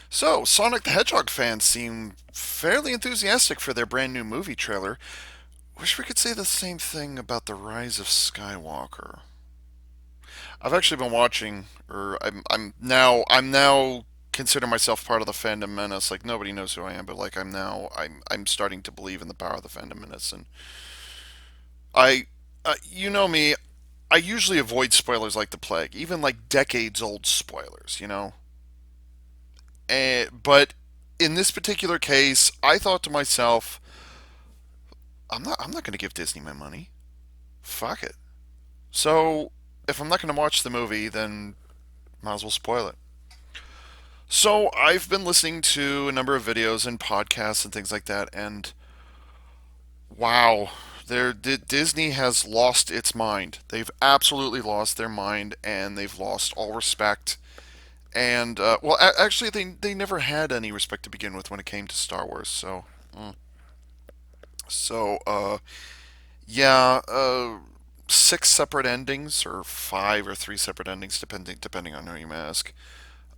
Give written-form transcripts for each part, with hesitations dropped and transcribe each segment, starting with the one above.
So, Sonic the Hedgehog fans seem fairly enthusiastic for their brand new movie trailer. Wish we could say the same thing about The Rise of Skywalker. I've actually been watching, or I'm now consider myself part of the fandom menace. Like nobody knows who I am, but like I'm starting to believe in the power of the fandom menace. And I, you know me, I usually avoid spoilers like the plague, even like decades old spoilers. But in this particular case, I thought to myself, I'm not going to give Disney my money. Fuck it. So if I'm not going to watch the movie, then might as well spoil it. So I've been listening to a number of videos and podcasts and things like that, and wow, Disney has lost its mind. They've absolutely lost their mind, and they've lost all respect. And well, actually, they never had any respect to begin with when it came to Star Wars. So yeah, six separate endings, or five or three separate endings, depending on who you ask.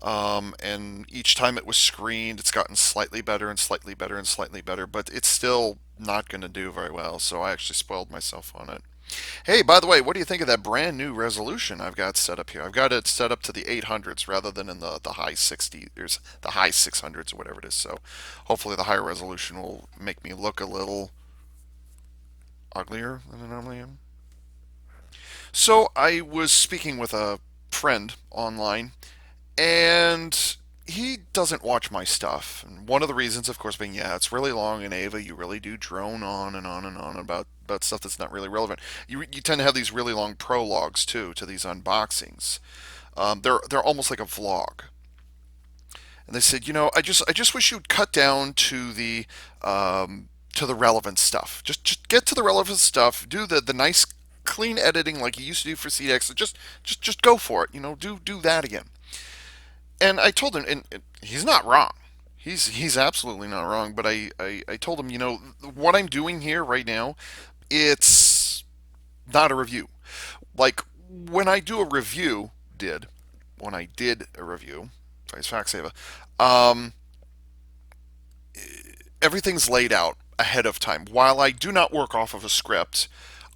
And each time it was screened, it's gotten slightly better and slightly better and slightly better, but it's still not going to do very well. So I actually spoiled myself on it. Hey, by the way, what do you think of that brand new resolution I've got set up here? I've got it set up to the 800s rather than in the high 60s, there's the high 600s or whatever it is. So hopefully the higher resolution will make me look a little uglier than I normally am. So I was speaking with a friend online, and he doesn't watch my stuff. And one of the reasons, of course, being, yeah, it's really long, and Ava, you really do drone on and on and on about stuff that's not really relevant. You tend to have these really long prologues too to these unboxings. They're almost like a vlog. And they said, I just wish you'd cut down to the relevant stuff. Just get to the relevant stuff. Do the nice clean editing like you used to do for CDX. Just go for it. Do that again. And I told him, and he's not wrong. He's absolutely not wrong. But I told him, what I'm doing here right now, it's not a review. Like when I do a review, did when I did a review, sorry, fact saver, um, everything's laid out ahead of time. While I do not work off of a script,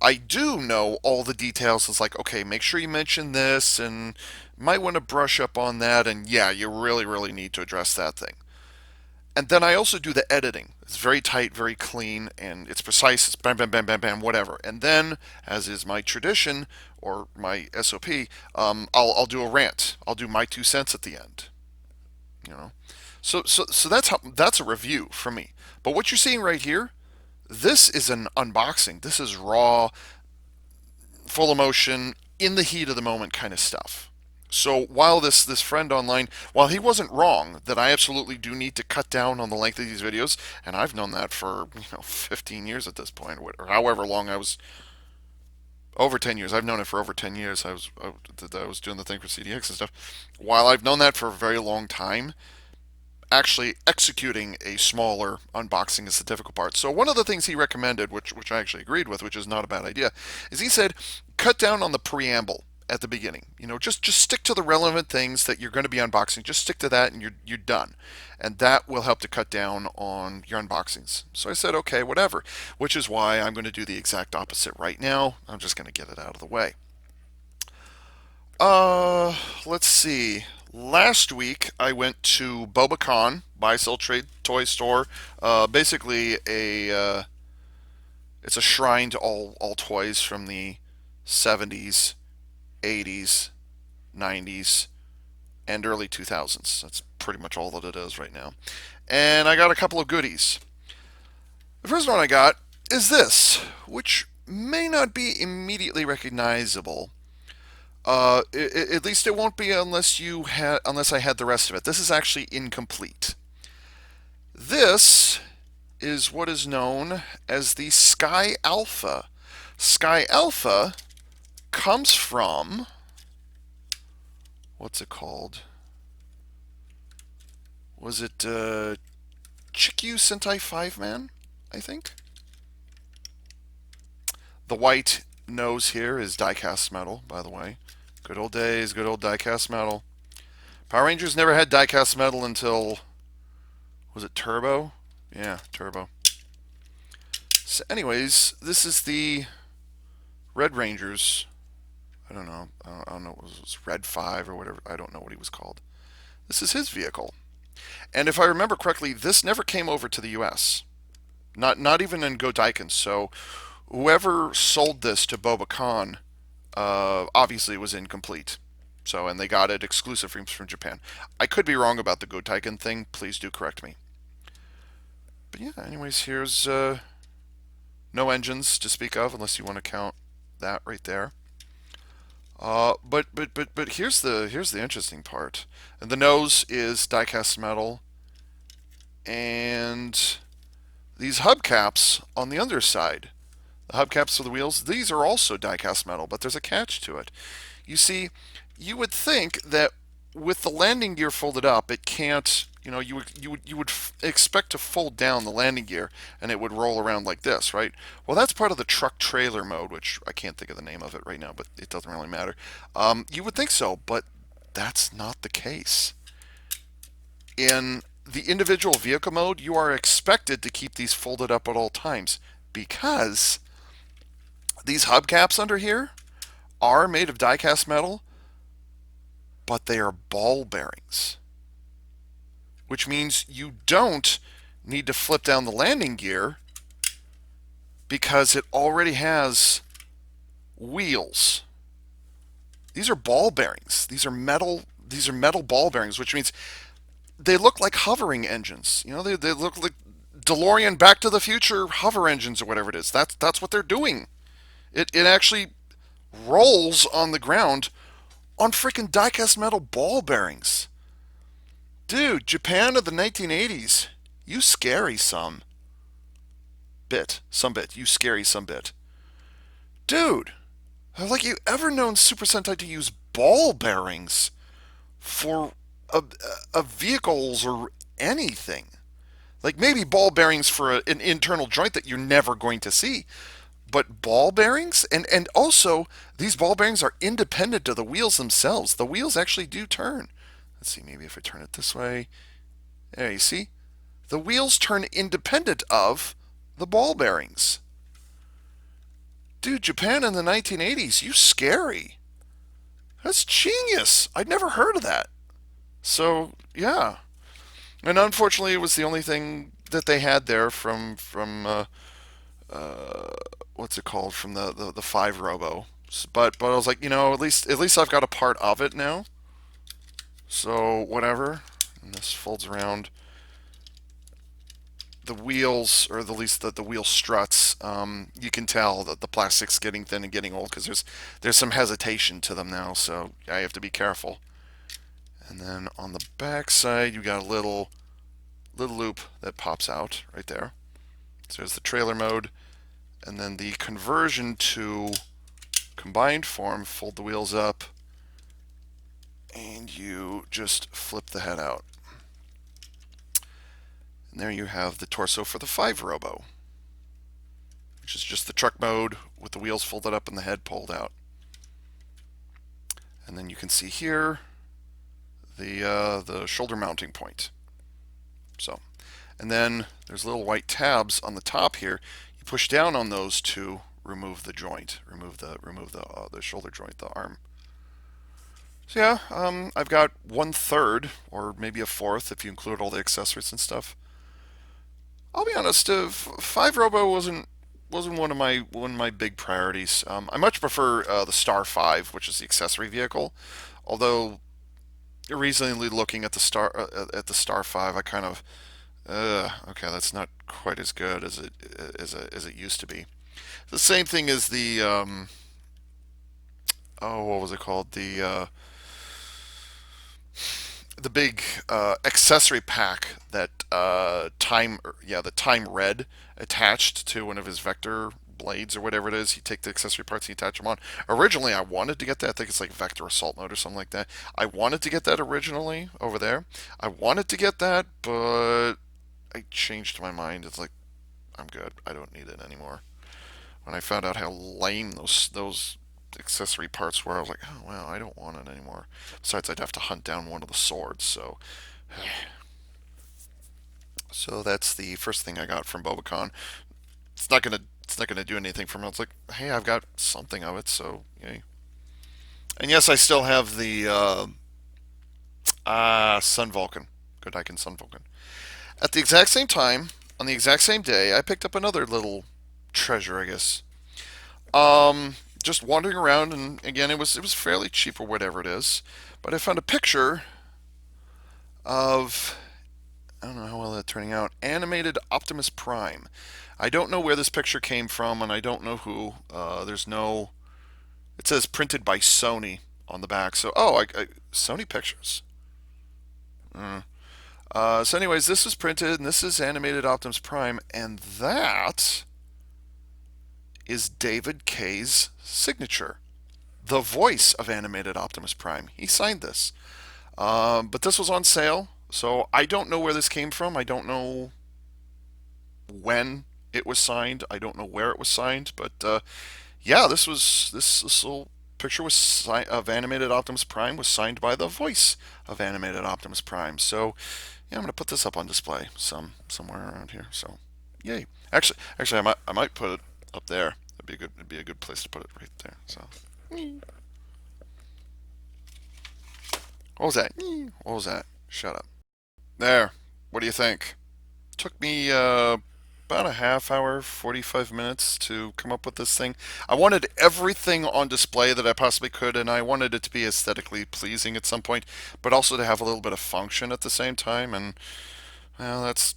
I do know all the details. It's like, okay, make sure you mention this and might want to brush up on that. And yeah, you really, really need to address that thing. And then I also do the editing. It's very tight, very clean, and it's precise. It's bam, bam, bam, bam, bam, whatever. And then, as is my tradition or my SOP, I'll do a rant. I'll do my 2 cents at the end. You know, so that's a review for me. But what you're seeing right here, this is an unboxing. This is raw, full emotion, in the heat of the moment kind of stuff. So while this friend online, while he wasn't wrong that I absolutely do need to cut down on the length of these videos, and I've known that for 15 years at this point, or however long I was, over 10 years. I've known it for over 10 years. I was doing the thing for CDX and stuff. While I've known that for a very long time, actually executing a smaller unboxing is the difficult part. So one of the things he recommended, which I actually agreed with, which is not a bad idea, is he said cut down on the preamble at the beginning. Just stick to the relevant things that you're going to be unboxing. Just stick to that, and you're done, and that will help to cut down on your unboxings. So I said, okay, whatever. Which is why I'm going to do the exact opposite right now. I'm just going to get it out of the way. Uh, let's see. Last week I went to Bobacon, buy sell trade toy store. Basically it's a shrine to all toys from the 70s, 80s, 90s, and early 2000s. That's pretty much all that it is right now. And I got a couple of goodies. The first one I got is this, which may not be immediately recognizable. At least it won't be unless I had the rest of it. This is actually incomplete. This is what is known as the Sky Alpha. Sky Alpha comes from, what's it called? Was it Chikyu Sentai 5 Man? I think. The white nose here is diecast metal, by the way. Good old days, good old diecast metal. Power Rangers never had die-cast metal until, was it Turbo? Yeah, Turbo. So anyways, this is the Red Rangers. I don't know. It was Red 5 or whatever. I don't know what he was called. This is his vehicle. And if I remember correctly, this never came over to the US. Not even in Godaiken. So whoever sold this to Boba Khan obviously was incomplete. So, and they got it exclusive from Japan. I could be wrong about the Godaiken thing. Please do correct me. But yeah, anyways, here's no engines to speak of, unless you want to count that right there. But here's the interesting part. And the nose is die-cast metal, and these hubcaps on the underside, the hubcaps for the wheels, these are also die-cast metal, but there's a catch to it. You see, you would think that with the landing gear folded up, it can't. You would expect to fold down the landing gear and it would roll around like this, right? Well, that's part of the truck trailer mode, which I can't think of the name of it right now, but it doesn't really matter. You would think so, but that's not the case. In the individual vehicle mode, you are expected to keep these folded up at all times because these hubcaps under here are made of die-cast metal, but they are ball bearings, which means you don't need to flip down the landing gear because it already has wheels. These are ball bearings. These are metal. These are metal ball bearings, which means they look like hovering engines. They look like DeLorean Back to the Future hover engines or whatever it is. That's what they're doing. It actually rolls on the ground on freaking die-cast metal ball bearings. Dude, Japan of the 1980s, you scary some bit, you scary some bit. Dude, like you ever known Super Sentai to use ball bearings for a vehicles or anything? Like maybe ball bearings for an internal joint that you're never going to see, but ball bearings, and also these ball bearings are independent of the wheels themselves. The wheels actually do turn. Let's see, maybe if I turn it this way. There, you see? The wheels turn independent of the ball bearings. Dude, Japan in the 1980s, you scary. That's genius. I'd never heard of that. So, yeah. And unfortunately, it was the only thing that they had there from what's it called, from the 5 Robo. But I was like, at least I've got a part of it now. So whatever. And this folds around. The wheels, or at least the wheel struts, you can tell that the plastic's getting thin and getting old because there's some hesitation to them now. So I have to be careful. And then on the back side, you got a little loop that pops out right there. So there's the trailer mode, and then the conversion to combined form. Fold the wheels up, and you just flip the head out. And there you have the torso for the 5 Robo, which is just the truck mode with the wheels folded up and the head pulled out. And then you can see here the shoulder mounting point. So, and then there's little white tabs on the top here. You push down on those to remove the joint, remove the shoulder joint, the arm. So yeah, I've got 1/3 or maybe a fourth if you include all the accessories and stuff. I'll be honest, 5 Robo wasn't one of my big priorities. I much prefer the Star 5, which is the accessory vehicle. Although recently looking at the Star 5, I kind of okay, that's not quite as good as it used to be. The same thing as the oh, what was it called? The big accessory pack that the Time Red attached to one of his Vector blades or whatever it is. You take the accessory parts and you attach them on. Originally, I wanted to get that. I think it's like Vector Assault Mode or something like that. I wanted to get that originally over there. I wanted to get that, but I changed my mind. It's like I'm good. I don't need it anymore. When I found out how lame those accessory parts where I was like, oh well, I don't want it anymore. Besides, I'd have to hunt down one of the swords. So that's the first thing I got from Bobacon. It's not gonna do anything for me. It's like, hey, I've got something of it, so yay. And yes, I still have the Sun Vulcan, Godiken Sun Vulcan. At the exact same time, on the exact same day, I picked up another little treasure, I guess. Just wandering around, and again, it was fairly cheap or whatever it is. But I found a picture of, I don't know how well that's turning out, animated Optimus Prime. I don't know where this picture came from, and I don't know who. There's no. It says printed by Sony on the back. So, Sony Pictures. Mm. So, anyways, this was printed, and this is animated Optimus Prime, and that is David Kay's signature, the voice of animated Optimus Prime. He signed this. But this was on sale, so I don't know where this came from. I don't know when it was signed. I don't know where it was signed, but yeah, this little picture of animated Optimus Prime was signed by the voice of animated Optimus Prime. So yeah, I'm gonna put this up on display somewhere around here. So yay! Actually, I might put it up there. It'd be a good place to put it right there. So what was that? What was that? Shut up. There. What do you think? Took me about a half hour, 45 minutes to come up with this thing. I wanted everything on display that I possibly could, and I wanted it to be aesthetically pleasing at some point, but also to have a little bit of function at the same time. And well, that's.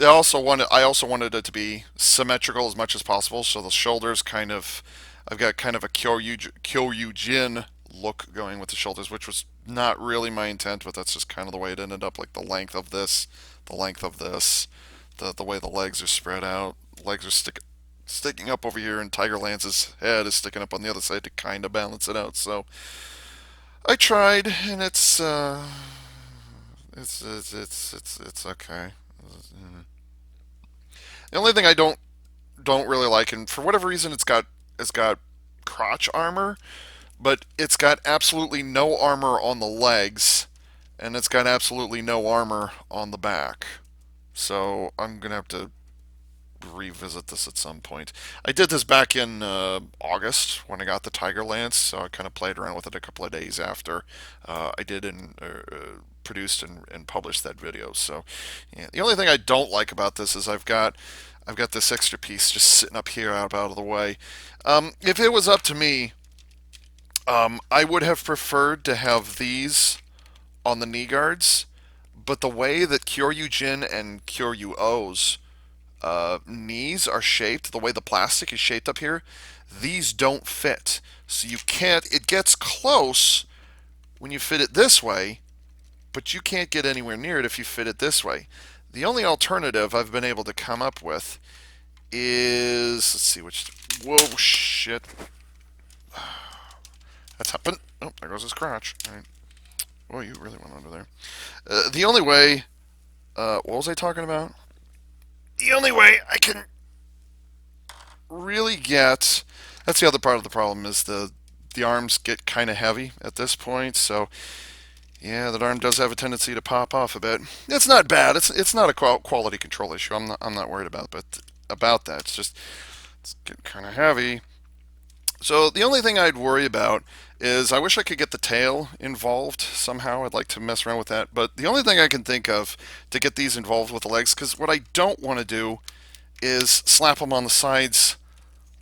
I also wanted it to be symmetrical as much as possible, so the shoulders kind of. I've got kind of a Kyoryu Jin look going with the shoulders, which was not really my intent, but that's just kind of the way it ended up. Like the length of this, the length of this, the way the legs are spread out. Legs are sticking up over here, and Tiger Lance's head is sticking up on the other side to kind of balance it out. So I tried, and it's okay. The only thing I don't really like, and for whatever reason, it's got crotch armor, but it's got absolutely no armor on the legs, and it's got absolutely no armor on the back. So I'm gonna have to revisit this at some point. I did this back in August when I got the Tiger Lance, so I kind of played around with it a couple of days after I did and produced and published that video. So yeah. The only thing I don't like about this is I've got this extra piece just sitting up here out of the way. If it was up to me, I would have preferred to have these on the knee guards, but the way that Kyoryu Jin and Kyoryu O's knees are shaped, the way the plastic is shaped up here, these don't fit. So you can't, it gets close when you fit it this way, but you can't get anywhere near it if you fit it this way. The only alternative I've been able to come up with is, let's see which, whoa, shit. That's happened. Oh, there goes his crotch. All right. Oh, you really went under there. The only way, what was I talking about? The only way I can really get, that's the other part of the problem, is the arms get kind of heavy at this point. So yeah, that arm does have a tendency to pop off a bit. It's not bad. It's not a quality control issue. I'm not worried about that. It's getting kind of heavy. So the only thing I'd worry about is I wish I could get the tail involved somehow. I'd like to mess around with that. But the only thing I can think of to get these involved with the legs, because what I don't want to do is slap them on the sides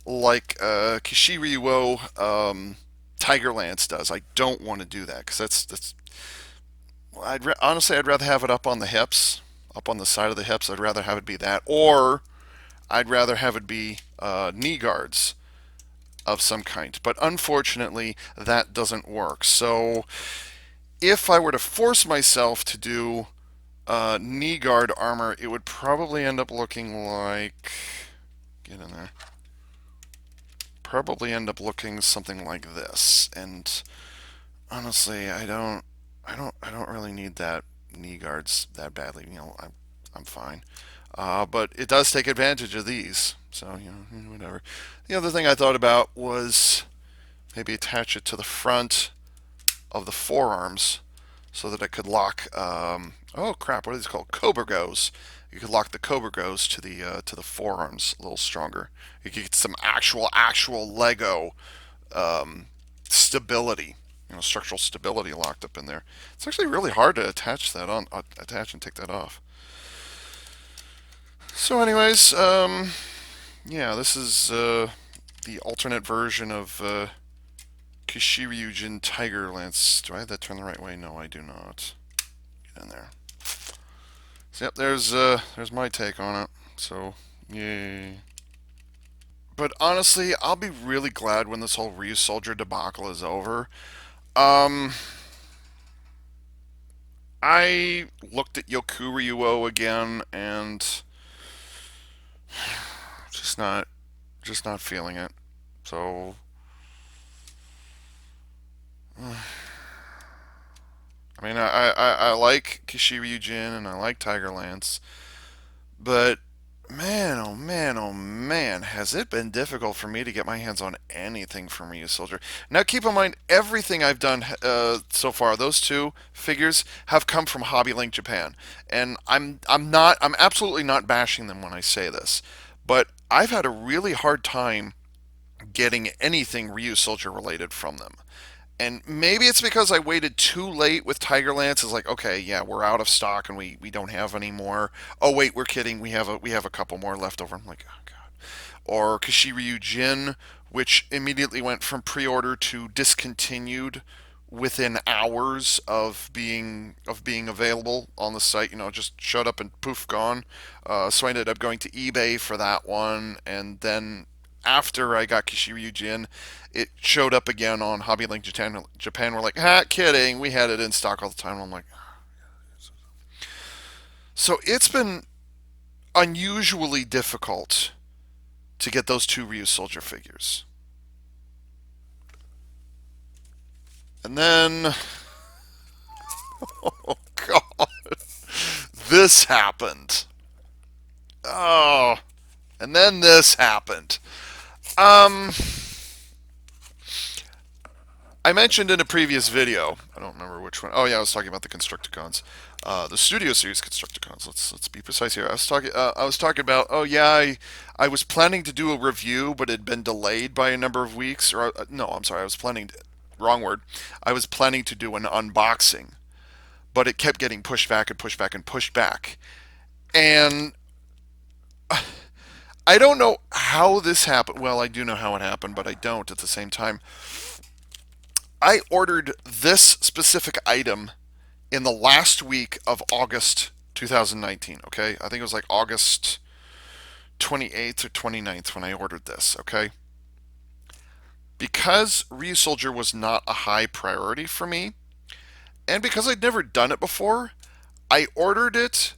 like Kishiryu Tiger Lance does. I don't want to do that because that's. Honestly, I'd rather have it up on the hips, up on the side of the hips. I'd rather have it be that, or I'd rather have it be knee guards of some kind. But unfortunately, that doesn't work. So if I were to force myself to do knee guard armor, it would probably end up looking like, get in there, probably end up looking something like this. And honestly, I don't really need that knee guards that badly. I'm fine. But it does take advantage of these. So, whatever. The other thing I thought about was maybe attach it to the front of the forearms so that it could lock. Oh crap! What are these called? Cobra goes. You could lock the Cobra goes to the forearms a little stronger. You could get some actual Lego um, stability, structural stability locked up in there. It's actually really hard to attach and take that off. So, anyways, yeah, this is the alternate version of Kishiryujin Tiger Lance. Do I have that turned the right way? No, I do not. Get in there. So, yep, there's my take on it. So, yay. But honestly, I'll be really glad when this whole Ryu Soldier debacle is over. Um, I looked at Yoku Ryuo again and just not just not feeling it. So, I mean, I like Kishiryujin and I like Tiger Lance, but man, oh man, oh man, has it been difficult for me to get my hands on anything from Ryu Soldier. Now, keep in mind, everything I've done so far, those two figures have come from Hobby Link Japan, and I'm absolutely not bashing them when I say this, but I've had a really hard time getting anything Ryu Soldier related from them. And maybe it's because I waited too late with Tiger Lance. It's like, okay, yeah, we're out of stock and we don't have any more. Oh wait, we're kidding. We have a couple more left over. I'm like, oh god. Or Kashiryu Jin, which immediately went from pre-order to discontinued within hours of being available on the site. Just showed up and poof, gone. So I ended up going to eBay for that one, and then after I got Kishiryu Jin, it showed up again on Hobby Link Japan. Japan were like, ha, kidding. We had it in stock all the time. I'm like, so it's been unusually difficult to get those two Ryu Soldier figures. And then, oh god, this happened. Oh, and then this happened. Um, I mentioned in a previous video, I don't remember which one. Oh yeah, I was talking about the Constructicons, the Studio Series Constructicons. Let's be precise here. I was talking about. Oh yeah, I was planning to do a review, but it had been delayed by a number of weeks. Or no, I'm sorry, I was planning. Wrong word. I was planning to do an unboxing, but it kept getting pushed back and pushed back and pushed back. And I don't know how this happened. Well, I do know how it happened, but I don't at the same time. I ordered this specific item in the last week of August 2019, okay? I think it was like August 28th or 29th when I ordered this, okay? Because Ryu Soldier was not a high priority for me, and because I'd never done it before, I ordered it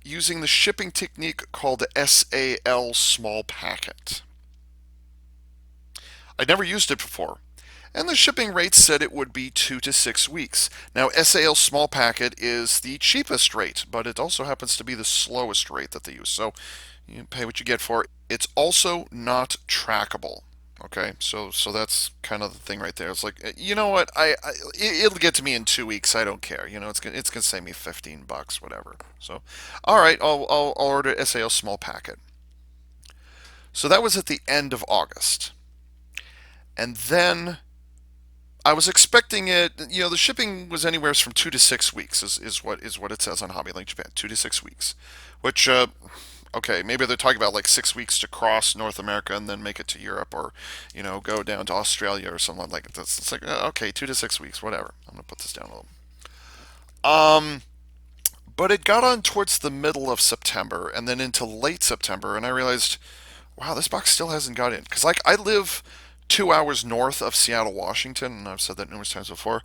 using the shipping technique called SAL small packet. I'd never used it before, and the shipping rate said it would be 2 to 6 weeks. Now, SAL small packet is the cheapest rate, but it also happens to be the slowest rate that they use. So you pay what you get for it. It's also not trackable. Okay, so that's kind of the thing right there. It's like, you know what? It'll get to me in 2 weeks. I don't care. It's gonna save me $15, whatever. So, all right, I'll order SAL small packet. So that was at the end of August, and then I was expecting it. The shipping was anywhere from 2 to 6 weeks, is what it says on Hobby Link Japan. 2 to 6 weeks, which okay, maybe they're talking about like 6 weeks to cross North America and then make it to Europe, or go down to Australia or something like that. It's like okay, 2 to 6 weeks, whatever. I'm gonna put this down a little. Um, but it got on towards the middle of September and then into late September, and I realized, wow, this box still hasn't got in. Because like I live 2 hours north of Seattle, Washington, and I've said that numerous times before.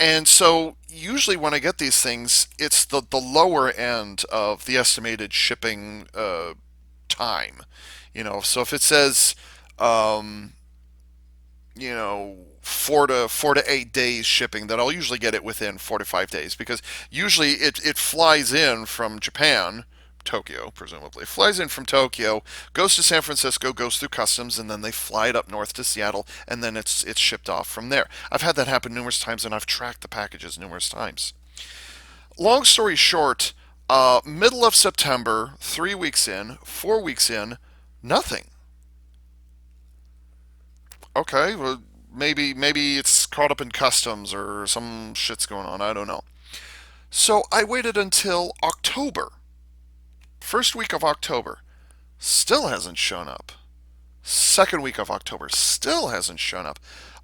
And so usually when I get these things, it's the lower end of the estimated shipping time. So if it says, um, 4 to 8 days shipping, then I'll usually get it within 4 to 5 days because usually it flies in from Japan, Tokyo, presumably. Flies in from Tokyo, goes to San Francisco, goes through customs, and then they fly it up north to Seattle, and then it's shipped off from there. I've had that happen numerous times, and I've tracked the packages numerous times. Long story short, middle of September, 3 weeks in, 4 weeks in, nothing. Okay, well, maybe it's caught up in customs or some shit's going on. I don't know. So I waited until October, first week of October, still hasn't shown up. Second week of October, still hasn't shown up.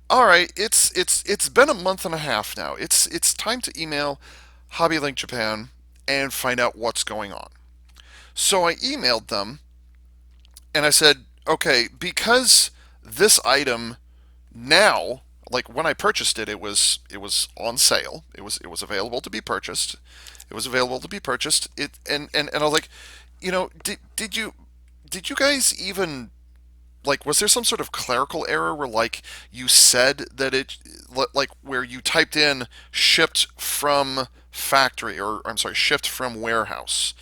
All right, it's been a month and a half now. It's time to email Hobby Link Japan and find out what's going on. So I emailed them and I said, okay, because this item now, like when I purchased it, it was on sale. It was available to be purchased. It was available to be purchased. And I was like, did you guys even, like, was there some sort of clerical error where, like, you said that it, like, where you typed in shipped from factory, or I'm sorry, shipped from warehouse,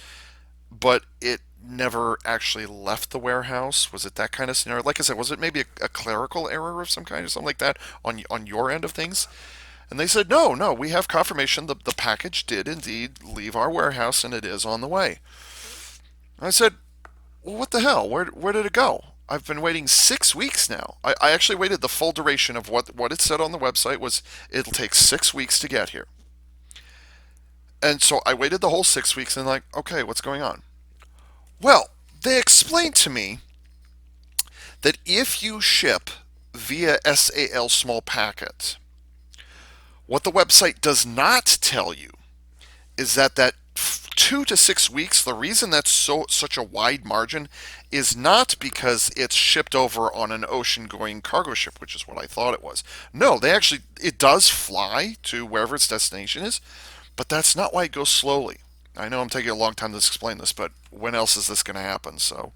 but it never actually left the warehouse? Was it that kind of scenario? Like I said, was it maybe a clerical error of some kind or something like that on your end of things? And they said, no, no, we have confirmation the package did indeed leave our warehouse and it is on the way. And I said, well, what the hell? Where did it go? I've been waiting 6 weeks now. I actually waited the full duration of what it said on the website was it'll take 6 weeks to get here. And so I waited the whole 6 weeks and like, okay, what's going on? Well, they explained to me that if you ship via SAL small packet, what the website does not tell you is that 2 to 6 weeks, the reason that's such a wide margin is not because it's shipped over on an ocean going cargo ship, which is what I thought it was. No, it does fly to wherever its destination is, but that's not why it goes slowly. I know I'm taking a long time to explain this, but when else is this going to happen? So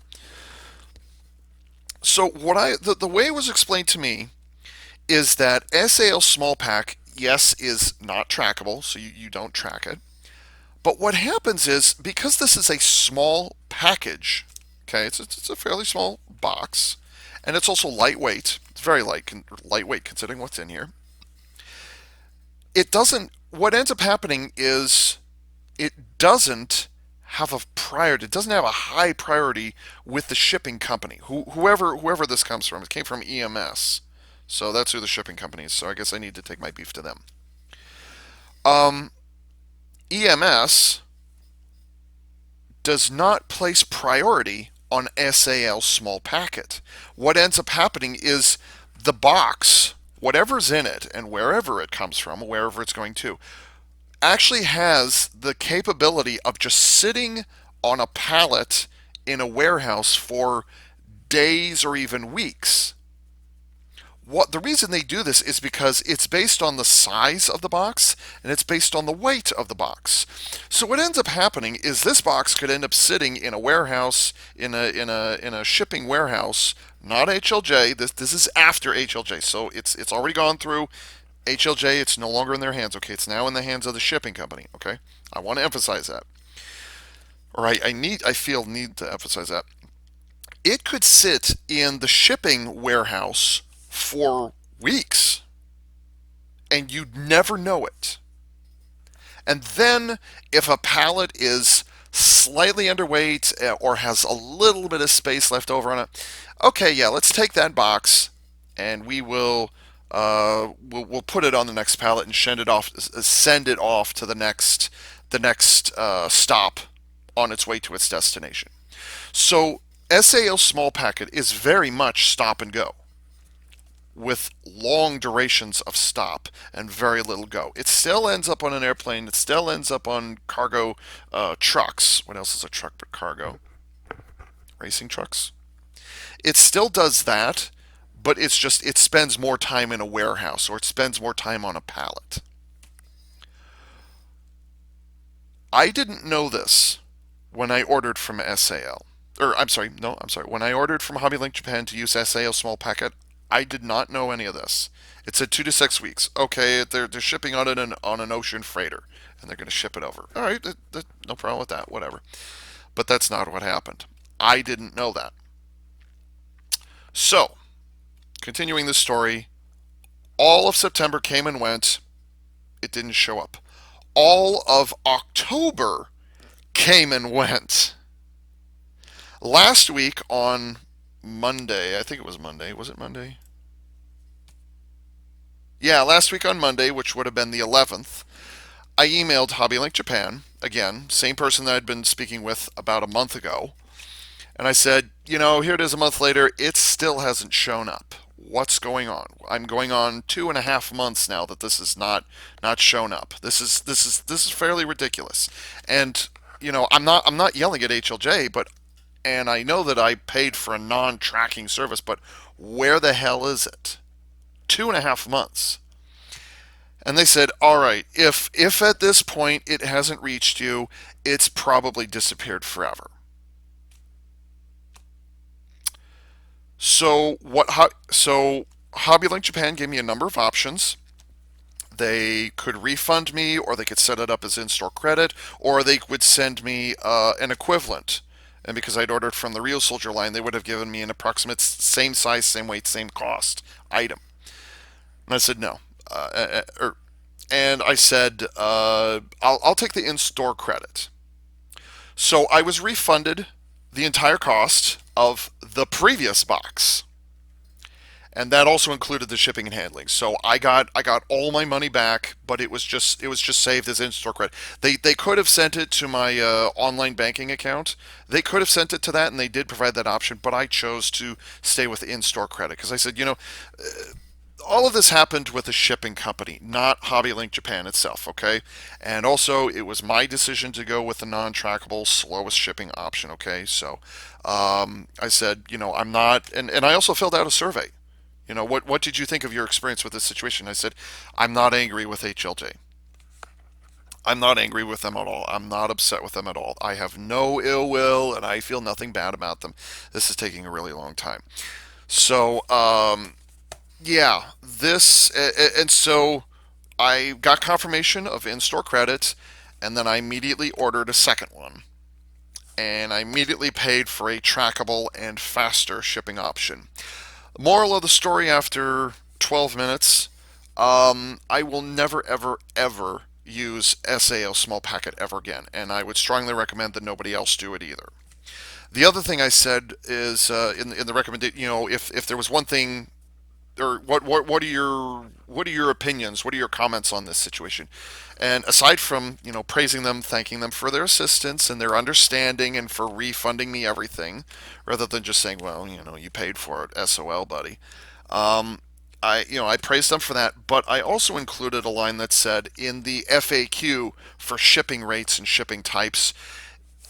the way it was explained to me is that SAL small pack, yes, is not trackable, so you don't track it. But what happens is, because this is a small package, okay, it's a fairly small box, and it's also lightweight. It's very lightweight considering what's in here. It doesn't. What ends up happening is it doesn't have a priority. It doesn't have a high priority with the shipping company. Whoever this comes from, it came from EMS, so that's who the shipping company is. So I guess I need to take my beef to them. Um, EMS does not place priority on SAL small packet. What ends up happening is the box, whatever's in it and wherever it comes from, wherever it's going to, actually has the capability of just sitting on a pallet in a warehouse for days or even weeks. What the reason they do this is because it's based on the size of the box and it's based on the weight of the box. So what ends up happening is this box could end up sitting in a warehouse, in a shipping warehouse, not HLJ. This is after HLJ, so it's already gone through HLJ. It's no longer in their hands. Okay, it's now in the hands of the shipping company. Okay, I want to emphasize that, or I feel need to emphasize that. It could sit in the shipping warehouse for weeks and you'd never know it. And then if a pallet is slightly underweight or has a little bit of space left over on it, okay, yeah, let's take that box and we'll put it on the next pallet and send it off to the next stop on its way to its destination. So SAO small packet is very much stop and go, with long durations of stop and very little go. It still ends up on an airplane. It still ends up on cargo trucks. What else is a truck but cargo? Racing trucks. It still does that, but it spends more time in a warehouse or it spends more time on a pallet. I didn't know this when I ordered from SAL. Or I'm sorry, no, I'm sorry. When I ordered from Hobby Link Japan to use SAL small packet, I did not know any of this. It said 2 to 6 weeks. Okay, they're shipping on an ocean freighter, and they're going to ship it over. All right, no problem with that. Whatever. But that's not what happened. I didn't know that. So, continuing the story, all of September came and went. It didn't show up. All of October came and went. Last week on Monday, I think it was Monday. Was it Monday? Yeah, last week on Monday, which would have been the 11th, I emailed HobbyLink Japan, again, same person that I'd been speaking with about a month ago, and I said, here it is a month later, it still hasn't shown up. What's going on? I'm going on 2.5 months now that this is not shown up. This is fairly ridiculous. And I'm not yelling at HLJ, but and I know that I paid for a non-tracking service, but where the hell is it? 2.5 months. And they said, all right, if at this point it hasn't reached you, it's probably disappeared forever. So HobbyLink Japan gave me a number of options. They could refund me, or they could set it up as in-store credit, or they would send me an equivalent. And because I'd ordered from the Real Soldier line, they would have given me an approximate same size, same weight, same cost item. And I said no. And I said, I'll take the in-store credit. So I was refunded the entire cost of the previous box, and that also included the shipping and handling. So I got all my money back, but it was just saved as in-store credit. They could have sent it to my online banking account. They could have sent it to that, and they did provide that option. But I chose to stay with in-store credit because I said, all of this happened with a shipping company, not HobbyLink Japan itself, okay? And also, it was my decision to go with the non-trackable, slowest shipping option, okay? So I said, I'm not, and I also filled out a survey. What did you think of your experience with this situation? I said, I'm not angry with HLJ. I'm not angry with them at all. I'm not upset with them at all. I have no ill will, and I feel nothing bad about them. This is taking a really long time. So, yeah, and so I got confirmation of in-store credit, and then I immediately ordered a second one. And I immediately paid for a trackable and faster shipping option. Moral of the story after 12 minutes, I will never, ever, ever use SAO small packet ever again, and I would strongly recommend that nobody else do it either. The other thing I said is in the recommendation, if there was one thing, or what are your opinions? What are your comments on this situation? And aside from praising them, thanking them for their assistance and their understanding and for refunding me everything, rather than just saying, well, you paid for it, SOL, buddy. Um, I praised them for that, but I also included a line that said in the FAQ for shipping rates and shipping types,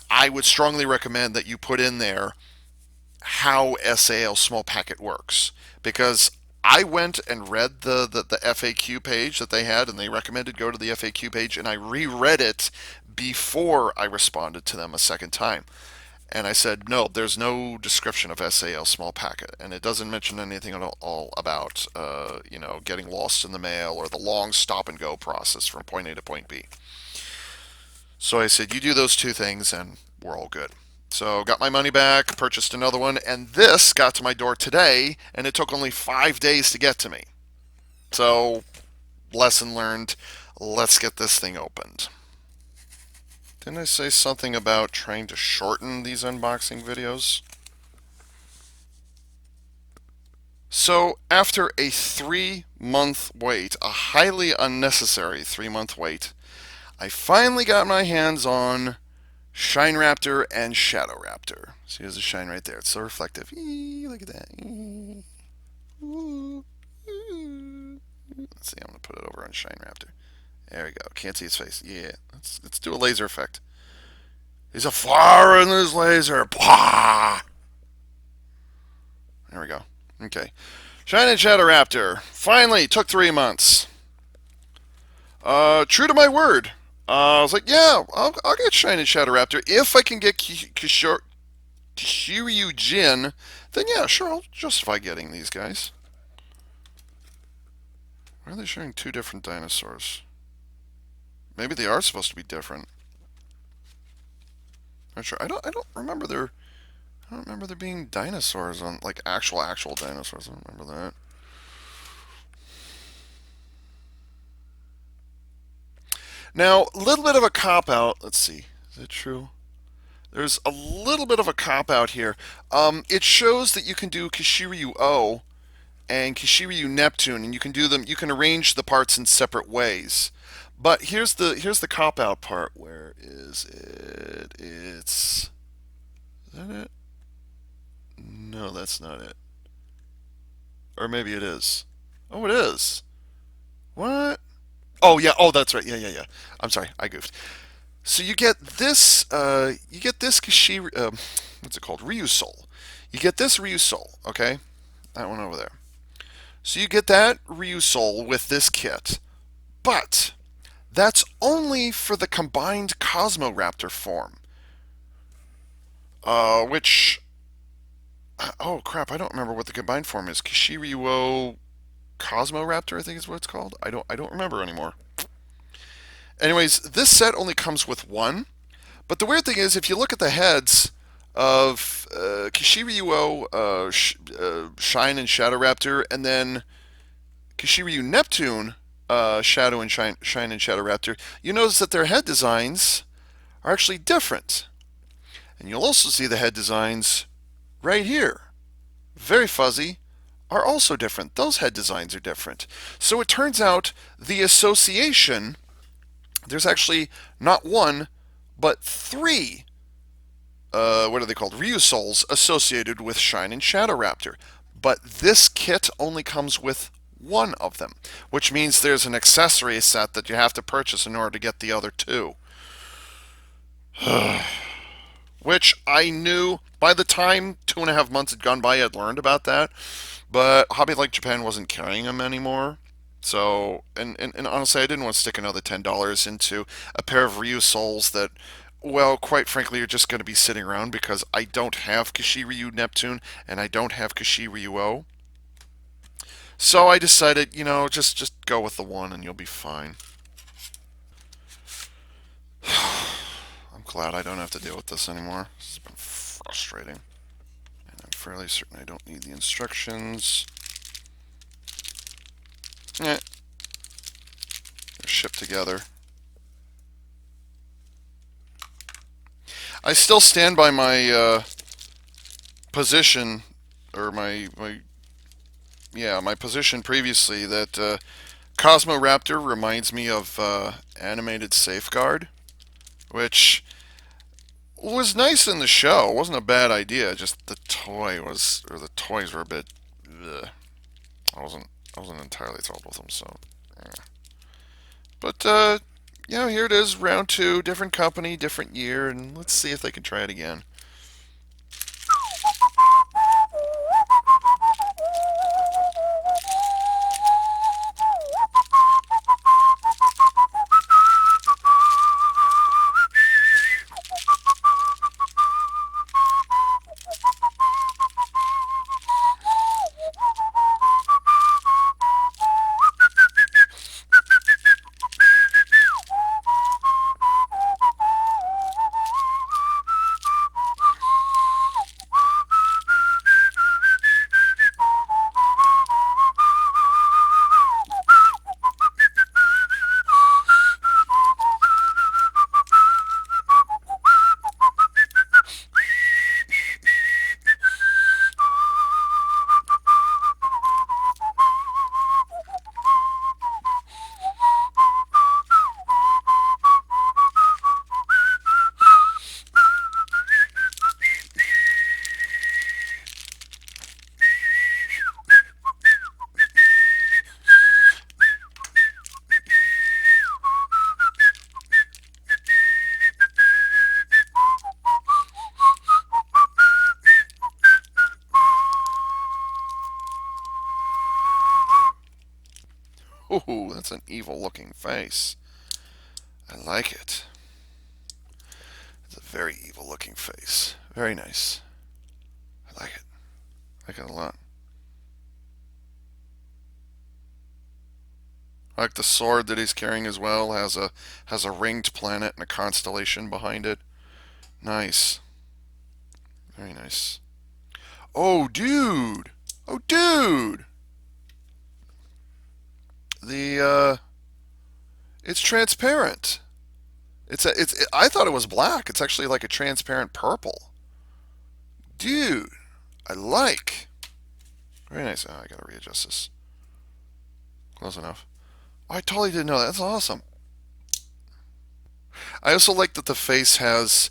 I would strongly recommend that you put in there how SAL small packet works, because I went and read the FAQ page that they had, and they recommended go to the FAQ page, and I reread it before I responded to them a second time. And I said, no, there's no description of SAL small packet, and it doesn't mention anything at all about, getting lost in the mail or the long stop and go process from point A to point B. So I said, you do those two things, and we're all good. So got my money back, purchased another one, and this got to my door today, and it took only 5 days to get to me. So, lesson learned. Let's get this thing opened. Didn't I say something about trying to shorten these unboxing videos? So, after a 3-month wait, a highly unnecessary 3-month wait, I finally got my hands on Shine Raptor and Shadow Raptor. So here's the shine right there. It's so reflective. Look at that. Let's see. I'm gonna put it over on Shine Raptor. There we go. Can't see his face. Yeah. Let's do a laser effect. He's a fire in his laser. Pah! There we go. Okay. Shine and Shadow Raptor. Finally, took 3 months. True to my word. I was like, yeah, I'll get Shine and Shadow Raptor if I can get Shiryu Jin. Then yeah, sure, I'll justify getting these guys. Why are they showing two different dinosaurs? Maybe they are supposed to be different. Not sure. I don't remember there. I don't remember there being dinosaurs on like actual dinosaurs. I don't remember that. Now, a little bit of a cop out. Let's see. Is it true? There's a little bit of a cop out here. It shows that you can do Kishiryu O and Kishiryu Neptune, and you can do them. You can arrange the parts in separate ways. But here's the cop out part. Where is it? Is that it? No, that's not it. Or maybe it is. Oh, it is. What? Oh yeah. Oh, that's right. Yeah. I'm sorry. I goofed. So you get this. You get this Kishiri. What's it called? Ryusol. You get this Ryusol. Okay, that one over there. So you get that Ryusol with this kit, but that's only for the combined Cosmo Raptor form. Which oh crap, I don't remember what the combined form is. Kishiryu Cosmo Raptor, I think is what it's called. I don't remember anymore. Anyways, this set only comes with one. But the weird thing is, if you look at the heads of Kishiryu Shine and Shadow Raptor, and then Kishiryu Neptune Shadow and Shine and Shadow Raptor, you notice that their head designs are actually different. And you'll also see the head designs right here. Very fuzzy, are also different. Those head designs are different. So it turns out the association, there's actually not one, but three, what are they called? Ryusols associated with Shine and Shadow Raptor. But this kit only comes with one of them, which means there's an accessory set that you have to purchase in order to get the other two. Which I knew by the time 2.5 months had gone by, I had learned about that. But Hobby Like Japan wasn't carrying them anymore. So, and honestly, I didn't want to stick another $10 into a pair of Ryu Souls that, well, quite frankly, are just going to be sitting around because I don't have Kishiryu Neptune and I don't have Kishiryu O. So I decided, just go with the one and you'll be fine. I'm glad I don't have to deal with this anymore. This has been frustrating. And I'm fairly certain I don't need the instructions. Eh, they're shipped together. I still stand by my position, or my position previously that Cosmo Raptor reminds me of animated Safeguard, which was nice in the show. It wasn't a bad idea. Just the toys were a bit. Ugh. I wasn't I wasn't entirely thrilled with them. So, yeah. But here it is, round two, different company, different year, and let's see if they can try it again. Ooh, that's an evil looking face. I like it. It's a very evil looking face. Very nice. I like it. I like it a lot. I like the sword that he's carrying as well. Has a ringed planet and a constellation behind it. Nice. Very nice. Oh, dude. Oh, dude. The it's transparent. I thought it was black. It's actually like a transparent purple. Dude, I like. Very nice. Oh, I gotta readjust this. Close enough. Oh, I totally didn't know that. That's awesome. I also like that the face has.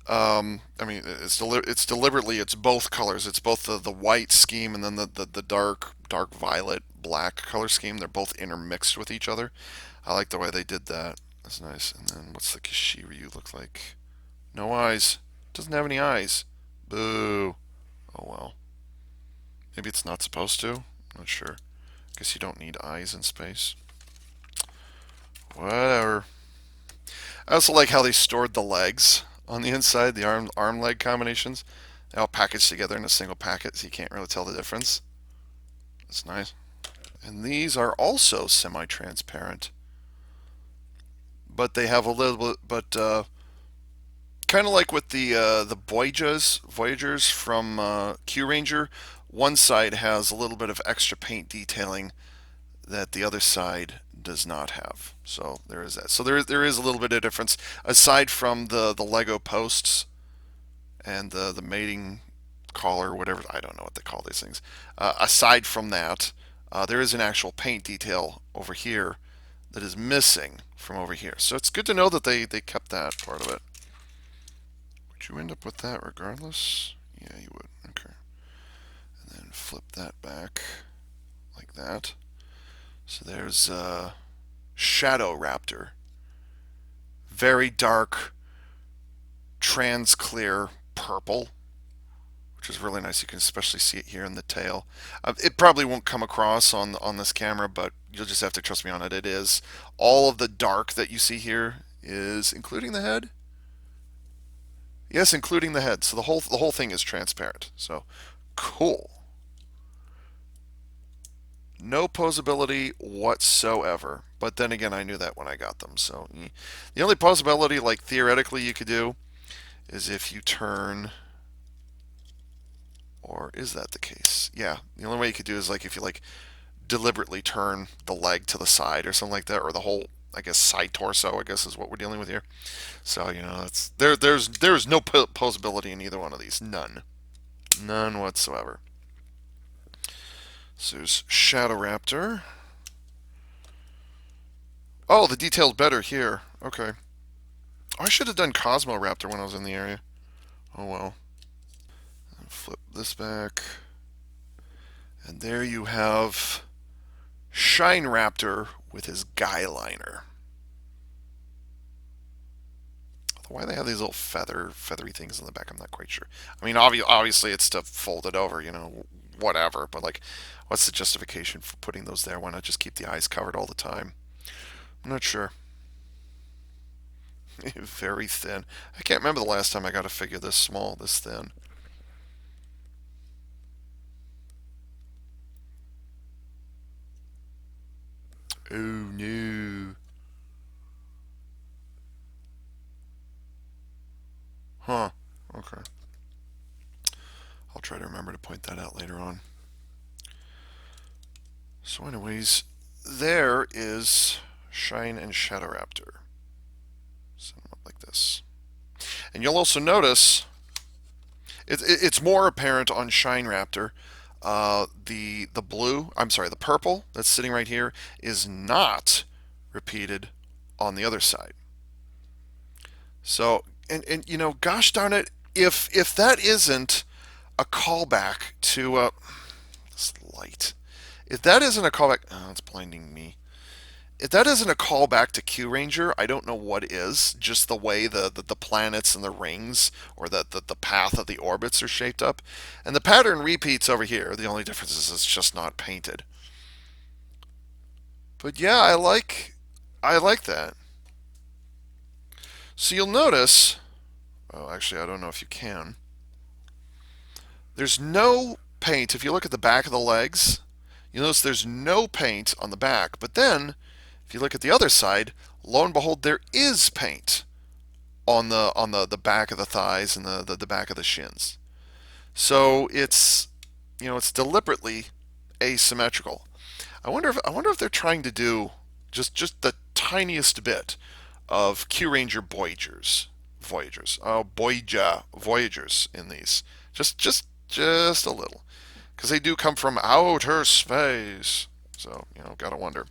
I mean, it's deliberately it's both colors. It's both the white scheme and then the dark violet black color scheme. They're both intermixed with each other. I like the way they did that. That's nice. And then what's the Kishiryu look like? No eyes. Doesn't have any eyes. Boo. Oh well. Maybe it's not supposed to. Not sure. Guess you don't need eyes in space. Whatever. I also like how they stored the legs on the inside, the arm leg combinations. They all packaged together in a single packet, so you can't really tell the difference. That's nice. And these are also semi-transparent, but they have a little bit, but kind of like with the Voyagers from Q Ranger. One side has a little bit of extra paint detailing that the other side does not have. So there is that. So there is a little bit of difference aside from the Lego posts and the mating collar, whatever, I don't know what they call these things. Aside from that, there is an actual paint detail over here that is missing from over here. So it's good to know that they kept that part of it. Would you end up with that regardless? Yeah, you would. Okay. And then flip that back like that. So there's Shadow Raptor. Very dark, trans clear purple, which is really nice. You can especially see it here in the tail. It probably won't come across on this camera, but you'll just have to trust me on it. It is. All of the dark that you see here is including the head. Yes, including the head. So the whole thing is transparent. So cool. No posability whatsoever. But then again, I knew that when I got them. So the only posability, like theoretically, you could do is if you turn. Or is that the case? Yeah, the only way you could do is like if you like deliberately turn the leg to the side or something like that, or the whole, I guess, side torso, I guess is what we're dealing with here. So that's there's no posability in either one of these. None whatsoever. So there's Shadow Raptor. Oh, the detail's better here. Okay. Oh, I should have done Cosmo Raptor when I was in the area. Oh well. Flip this back. And there you have Shine Raptor with his guy liner. Why they have these little feathery things in the back, I'm not quite sure. I mean, obviously it's to fold it over, whatever. But like, what's the justification for putting those there? Why not just keep the eyes covered all the time? I'm not sure. Very thin. I can't remember the last time I got a figure this small, this thin. Oh no. Huh. Okay. I'll try to remember to point that out later on. So anyways, there is Shine and Shadow Raptor. Set them up like this. And you'll also notice it's more apparent on Shine Raptor. The blue, I'm sorry, the purple that's sitting right here is not repeated on the other side. So, and gosh darn it, if that isn't a callback to this light, if that isn't a callback, oh, it's blinding me. If that isn't a callback to Q Ranger, I don't know what is. Just the way the planets and the rings, or the path of the orbits are shaped up, and the pattern repeats over here. The only difference is it's just not painted. But yeah, I like that. So you'll notice. Oh, actually, I don't know if you can. There's no paint. If you look at the back of the legs, you'll notice there's no paint on the back. But then, if you look at the other side, lo and behold, there is paint on the back of the thighs and the back of the shins. So it's deliberately asymmetrical. I wonder if they're trying to do just the tiniest bit of Q Ranger Voyagers in these. Just a little, because they do come from outer space. So gotta wonder.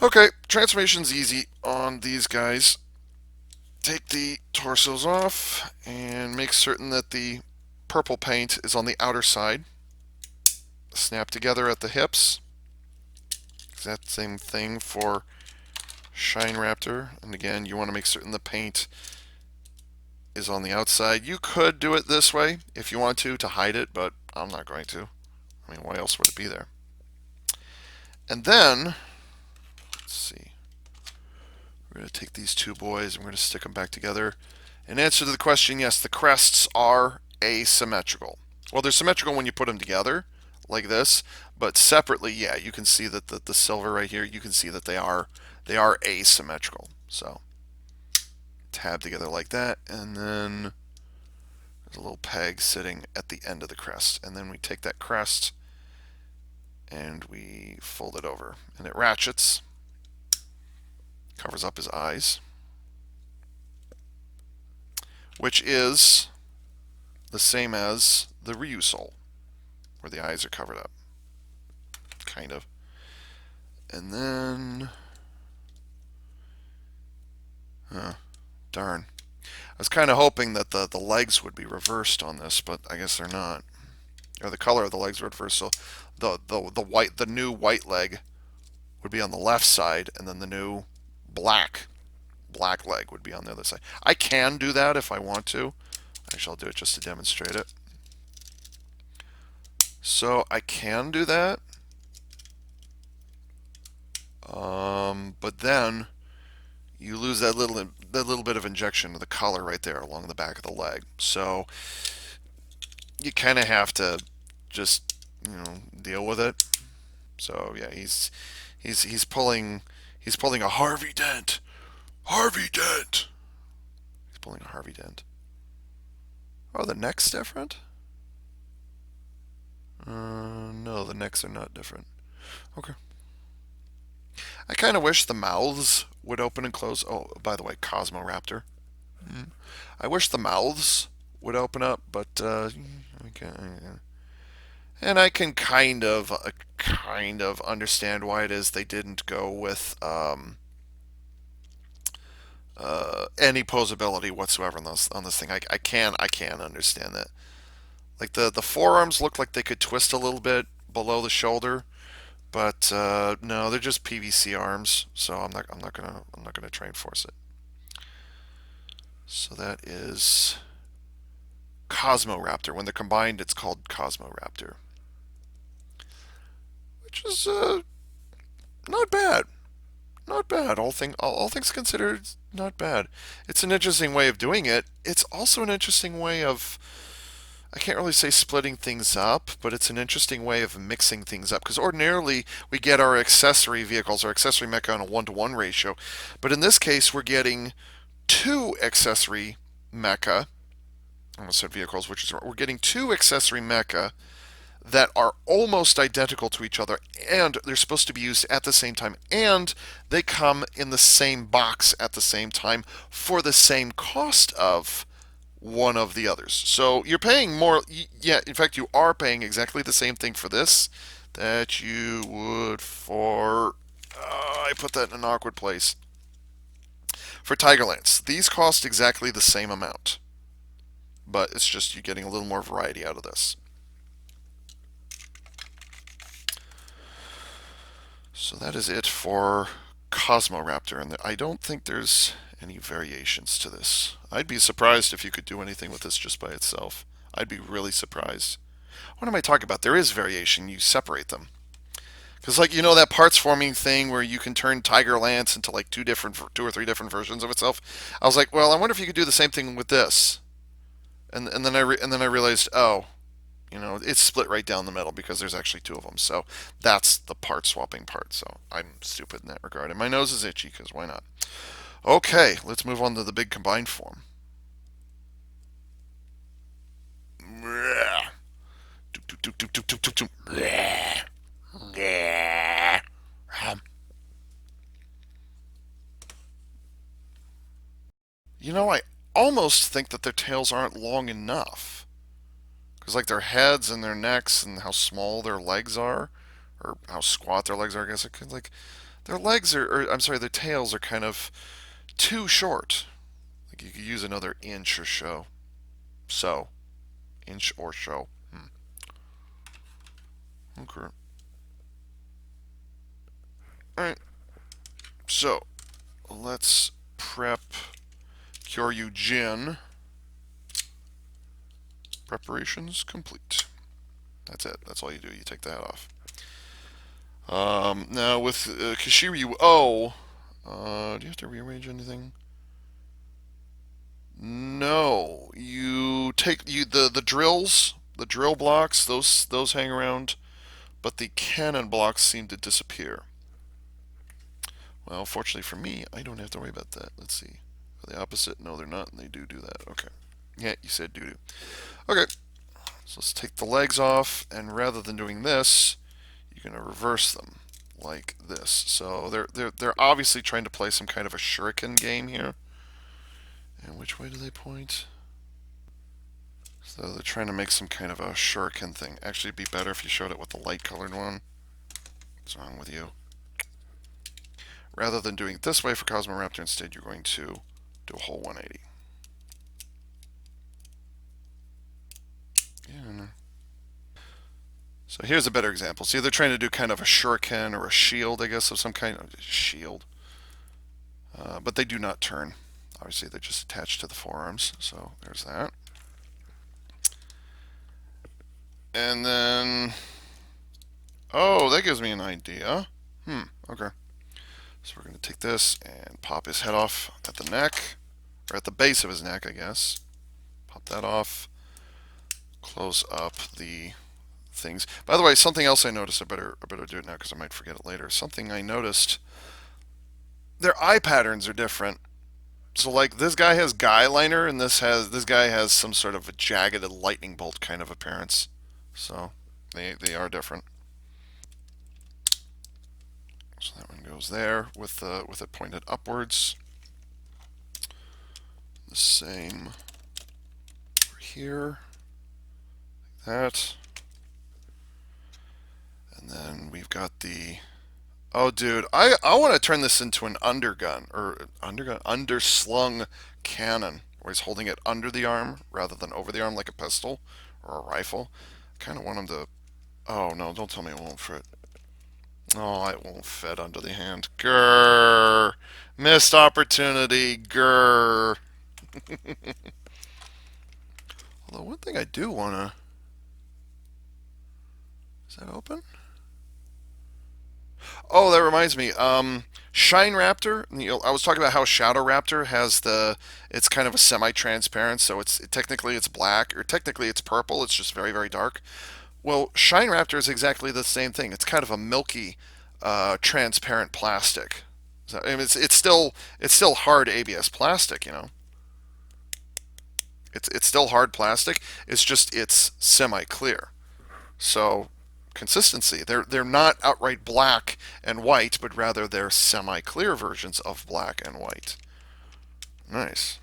Okay, transformation's easy on these guys. Take the torsos off and make certain that the purple paint is on the outer side. Snap together at the hips. Exact same thing for Shine Raptor. And again, you want to make certain the paint is on the outside. You could do it this way if you want to hide it, but I'm not going to. I mean, why else would it be there? And then, let's see. We're going to take these two boys and we're going to stick them back together. In answer to the question, yes, the crests are asymmetrical. Well, they're symmetrical when you put them together, like this, but separately, yeah, you can see that the silver right here, you can see that they are asymmetrical. So tab together like that, and then there's a little peg sitting at the end of the crest, and then we take that crest and we fold it over, and it ratchets, covers up his eyes, which is the same as the Ryu soul, where the eyes are covered up, kind of. And then, darn. I was kind of hoping that the legs would be reversed on this, but I guess they're not. Or the color of the legs are reversed, so the new white leg would be on the left side, and then the new black leg would be on the other side. I can do that if I want to. Actually, I'll do it just to demonstrate it. So I can do that. But then you lose that little bit of injection of the color right there along the back of the leg. So you kind of have to just deal with it. So yeah, he's pulling a Harvey Dent. Harvey Dent. He's pulling a Harvey Dent. Oh, the neck's different? No, the necks are not different. Okay. I kind of wish the mouths would open and close. Oh, by the way, Cosmo Raptor. I wish the mouths would open up, but and I can kind of understand why it is they didn't go with any posability whatsoever on this thing. I can understand that. Like the forearms look like they could twist a little bit below the shoulder, but no, they're just PVC arms. So I'm not gonna try and force it. So that is Cosmo Raptor. When they're combined, it's called Cosmo Raptor, which is not bad. Not bad. All things considered, not bad. It's an interesting way of doing it. It's also an interesting way of, I can't really say splitting things up, but it's an interesting way of mixing things up. Because ordinarily we get our accessory vehicles, our accessory mecha on a 1-to-1 ratio, but in this case we're getting two accessory mecha. I almost said vehicles, which is we're getting two accessory mecha that are almost identical to each other, and they're supposed to be used at the same time, and they come in the same box at the same time for the same cost of one of the others. So you're paying more. Yeah, in fact, you are paying exactly the same thing for this that you would for. I put that in an awkward place. For Tigerlance, these cost exactly the same amount, but it's just you're getting a little more variety out of this. So that is it for Cosmo Raptor, and I don't think there's any variations to this. I'd be surprised if you could do anything with this just by itself. I'd be really surprised. What am I talking about? There is variation. You separate them. Because, like, that parts forming thing where you can turn Tiger Lance into like two or three different versions of itself. I was like, well, I wonder if you could do the same thing with this. And then I realized, oh, it's split right down the middle because there's actually two of them. So that's the part swapping part. So I'm stupid in that regard. And my nose is itchy because why not? Okay, let's move on to the big combined form. You know, I almost think that their tails aren't long enough. Because, like, their heads and their necks and how small their legs are, or how squat their legs are, I guess it could, like, their legs are, or, I'm sorry, their tails are kind of too short. Like, you could use another inch or so. So, inch or so. Okay. Alright, so, let's prep Kyoryu Jin. Preparations complete. That's it. That's all you do. You take the hat off. Now with Kishiryu O, do you have to rearrange anything? No. You take the drills, the drill blocks. Those hang around, but the cannon blocks seem to disappear. Well, fortunately for me, I don't have to worry about that. Let's see. Are they opposite? No, they're not, and they do that. Okay. Yeah, you said do do. Okay. So let's take the legs off, and rather than doing this, you're going to reverse them like this. So they're obviously trying to play some kind of a shuriken game here. And which way do they point? So they're trying to make some kind of a shuriken thing. Actually, it'd be better if you showed it with the light colored one. What's wrong with you? Rather than doing it this way for Cosmo Raptor, instead you're going to do a whole 180. Yeah, no. So here's a better example. See, they're trying to do kind of a shuriken or a shield, I guess, of some kind of shield. But they do not turn. Obviously, they're just attached to the forearms. So there's that. And then, oh, that gives me an idea. Okay. So we're going to take this and pop his head off at the neck, or at the base of his neck, I guess. Pop that off. Close up the things. By the way, something else I noticed, I better do it now because I might forget it later. Something I noticed, their eye patterns are different. So like this guy has guy liner, and this guy has some sort of a jagged lightning bolt kind of appearance. So they are different. So that one goes there with it pointed upwards. The same over here. Like that. And then we've got the, oh dude, I want to turn this into an underslung cannon where he's holding it under the arm rather than over the arm like a pistol or a rifle. I kind of want him to, oh no, don't tell me it won't fit. Oh, it won't fit under the hand. Grrr. Missed opportunity. Grrr. Although one thing I do want to, is that open? Oh, that reminds me. Shine Raptor. I was talking about how Shadow Raptor has it's kind of a semi-transparent, so technically it's black, or technically it's purple. It's just very, very dark. Well, Shine Raptor is exactly the same thing. It's kind of a milky, transparent plastic. So, I mean, it's still hard ABS plastic. It's still hard plastic. It's semi-clear. So consistency. They're not outright black and white, but rather they're semi-clear versions of black and white. Nice.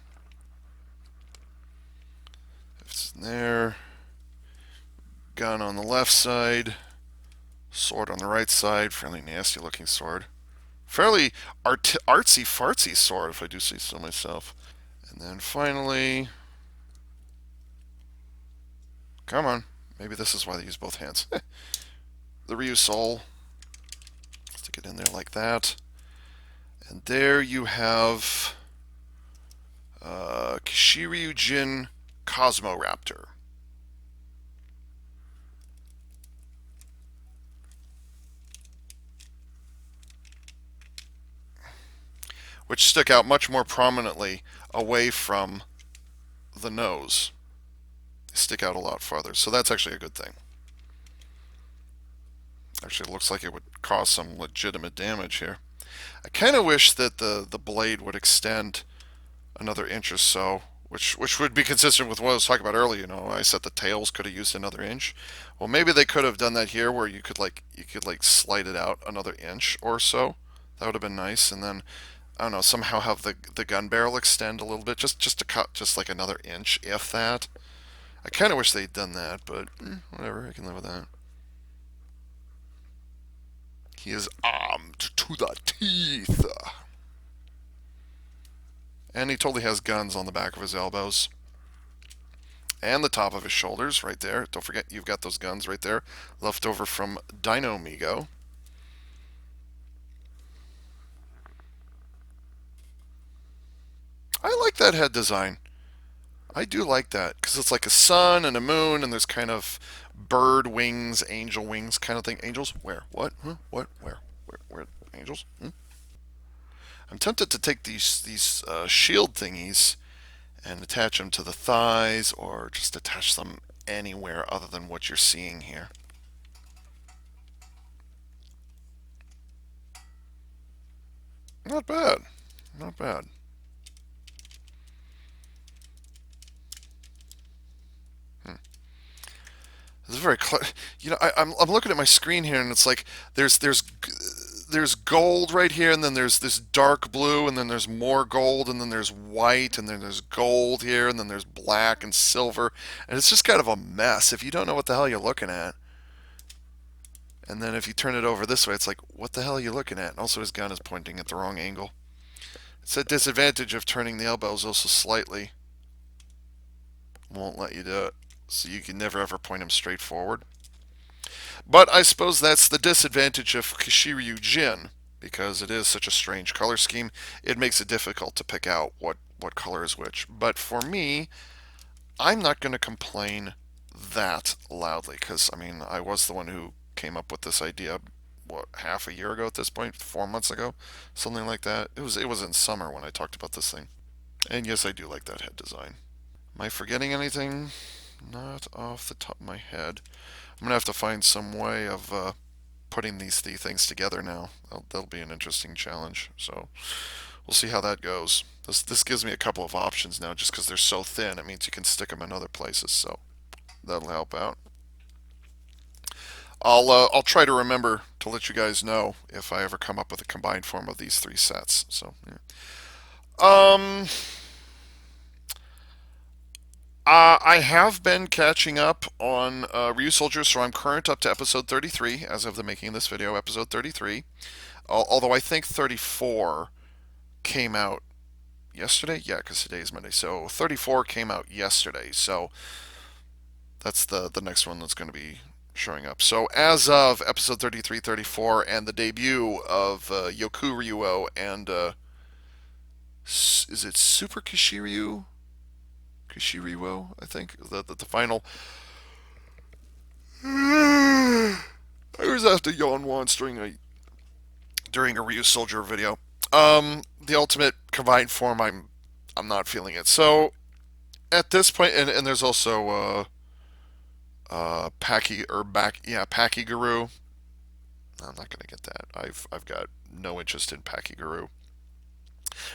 It's there. Gun on the left side. Sword on the right side. Fairly nasty looking sword. Fairly artsy fartsy sword, if I do say so myself. And then finally, come on. Maybe this is why they use both hands. The Ryu Soul. Stick it in there like that. And there you have Kishiryu Jin Cosmo Raptor. Which stick out much more prominently away from the nose. They stick out a lot farther, so that's actually a good thing. Actually, it looks like it would cause some legitimate damage here. I kind of wish that the blade would extend another inch or so, which would be consistent with what I was talking about earlier. I said the tails could have used another inch. Well, maybe they could have done that here, where you could slide it out another inch or so. That would have been nice, and then I don't know, somehow have the gun barrel extend a little bit, just to cut just like another inch, if that. I kind of wish they'd done that, but whatever, I can live with that. He is armed to the teeth, and he totally has guns on the back of his elbows and the top of his shoulders, right there. Don't forget, you've got those guns right there, left over from Dino Migo. I like that head design. I do like that because it's like a sun and a moon, and there's kind of bird wings, angel wings kind of thing. Angels? Where? What? Huh? What? Where? Where? Angels? Hmm? I'm tempted to take these shield thingies and attach them to the thighs, or just attach them anywhere other than what you're seeing here. Not bad. Not bad. Hmm. This is very I'm looking at my screen here, and it's like there's gold right here, and then there's this dark blue, and then there's more gold, and then there's white, and then there's gold here, and then there's black and silver, and it's just kind of a mess if you don't know what the hell you're looking at. And then if you turn it over this way, it's like, what the hell are you looking at? And also, his gun is pointing at the wrong angle. It's a disadvantage of turning the elbows also slightly. Won't let you do it. So you can never ever point him straight forward. But I suppose that's the disadvantage of Kishiryu Jin, because it is such a strange color scheme. It makes it difficult to pick out what color is which. But for me, I'm not going to complain that loudly, because I mean, I was the one who came up with this idea, what, half a year ago at this point, 4 months ago, something like that. It was in summer when I talked about this thing. And yes, I do like that head design. Am I forgetting anything? Not off the top of my head. I'm gonna have to find some way of putting these three things together now. That'll be an interesting challenge. So we'll see how that goes. This gives me a couple of options now, just because they're so thin. It means you can stick them in other places, so that'll help out. I'll try to remember to let you guys know if I ever come up with a combined form of these three sets. So yeah. Um, I have been catching up on Ryu Soldiers, so I'm current up to episode 33 as of the making of this video, episode 33. Although I think 34 came out yesterday. Yeah, because today is Monday. So 34 came out yesterday. So that's the next one that's going to be showing up. So as of episode 33, 34, and the debut of Yoku Ryuo and is it Super Kishiryu? Kishiriwo, I think, the final. I was asked to yawn once during a Ryu Soldier video. The ultimate combined form, I'm not feeling it. So at this point, and there's also Paki or back, yeah, Paki Guru. I'm not gonna get that. I've got no interest in Paki Guru.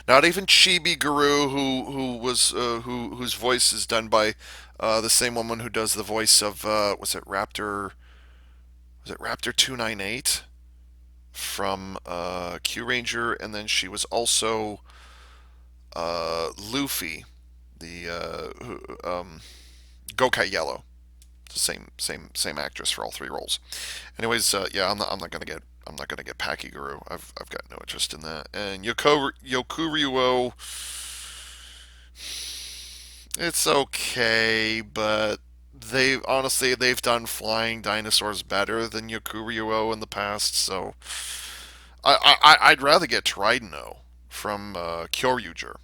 Not even Chibi Guru, whose voice is done by the same woman who does the voice of was it Raptor? Was it Raptor 298 from Q Ranger? And then she was also Luffy, the Gokai Yellow. The same actress for all three roles. Anyways, yeah, I'm not gonna get Paki Guru. I've got no interest in that. And Yokuryuo, it's okay, but they've done flying dinosaurs better than Yokuryuo in the past. So I'd rather get Trideno from Kyoryuger.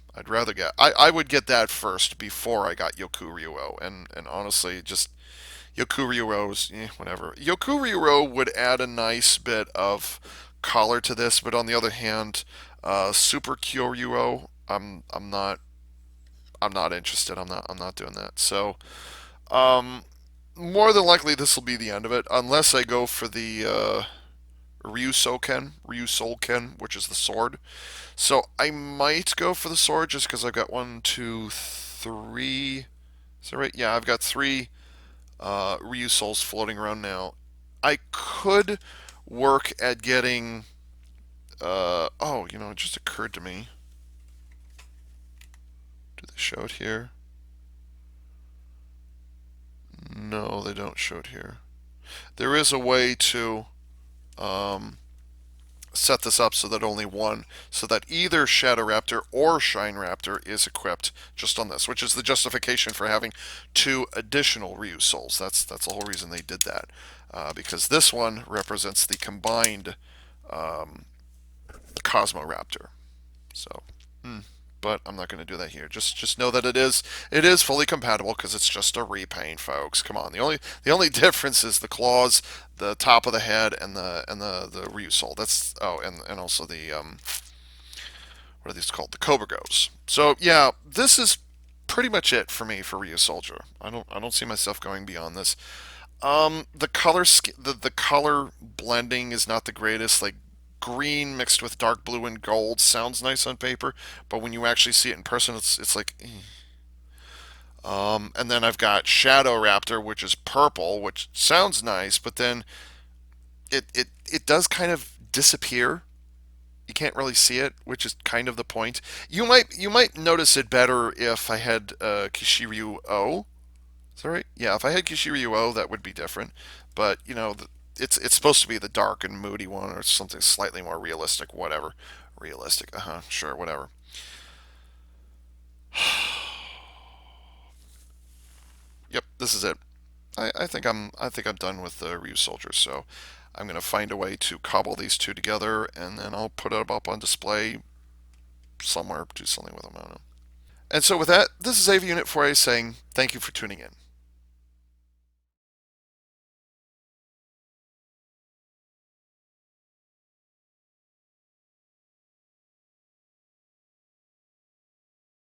I would get that first before I got Yokuryuo, and honestly, just Yokuryuro's, whatever. Yokuryuro would add a nice bit of color to this, but on the other hand, Super Kyoryuro, I'm not interested. I'm not doing that. So, more than likely, this will be the end of it, unless I go for the Ryusoken, which is the sword. So I might go for the sword just because I've got one, two, three. Is that right? Yeah, I've got three Ryu souls floating around now. I could work at getting. Oh, it just occurred to me. Do they show it here? No, they don't show it here. There is a way to um, set this up so that only one, so that either Shadow Raptor or Shine Raptor is equipped just on this, which is the justification for having two additional Ryu souls. That's the whole reason they did that, because this one represents the combined um, Cosmo Raptor. So, but I'm not going to do that here. Just know that it is fully compatible because it's just a repaint, folks. Come on. The only difference is the claws, the top of the head, and the Ryu soul. That's and also the what are these called? The Cobra Goes. So yeah, this is pretty much it for me for Ryu Soldier. I don't see myself going beyond this. The color blending is not the greatest. Like green mixed with dark blue and gold sounds nice on paper, but when you actually see it in person, it's like. And then I've got Shadow Raptor, which is purple, which sounds nice, but then it does kind of disappear. You can't really see it, which is kind of the point. You might notice it better if I had Kishiryu O. Is that right? Yeah, if I had Kishiryu O, that would be different. But it's supposed to be the dark and moody one, or something slightly more realistic. Whatever, realistic. Sure, whatever. Yep, this is it. I think I'm done with the Ryu soldiers. So I'm gonna find a way to cobble these two together, and then I'll put it up on display somewhere. Do something with them. I don't know. And so with that, this is AV Unit 4A saying thank you for tuning in.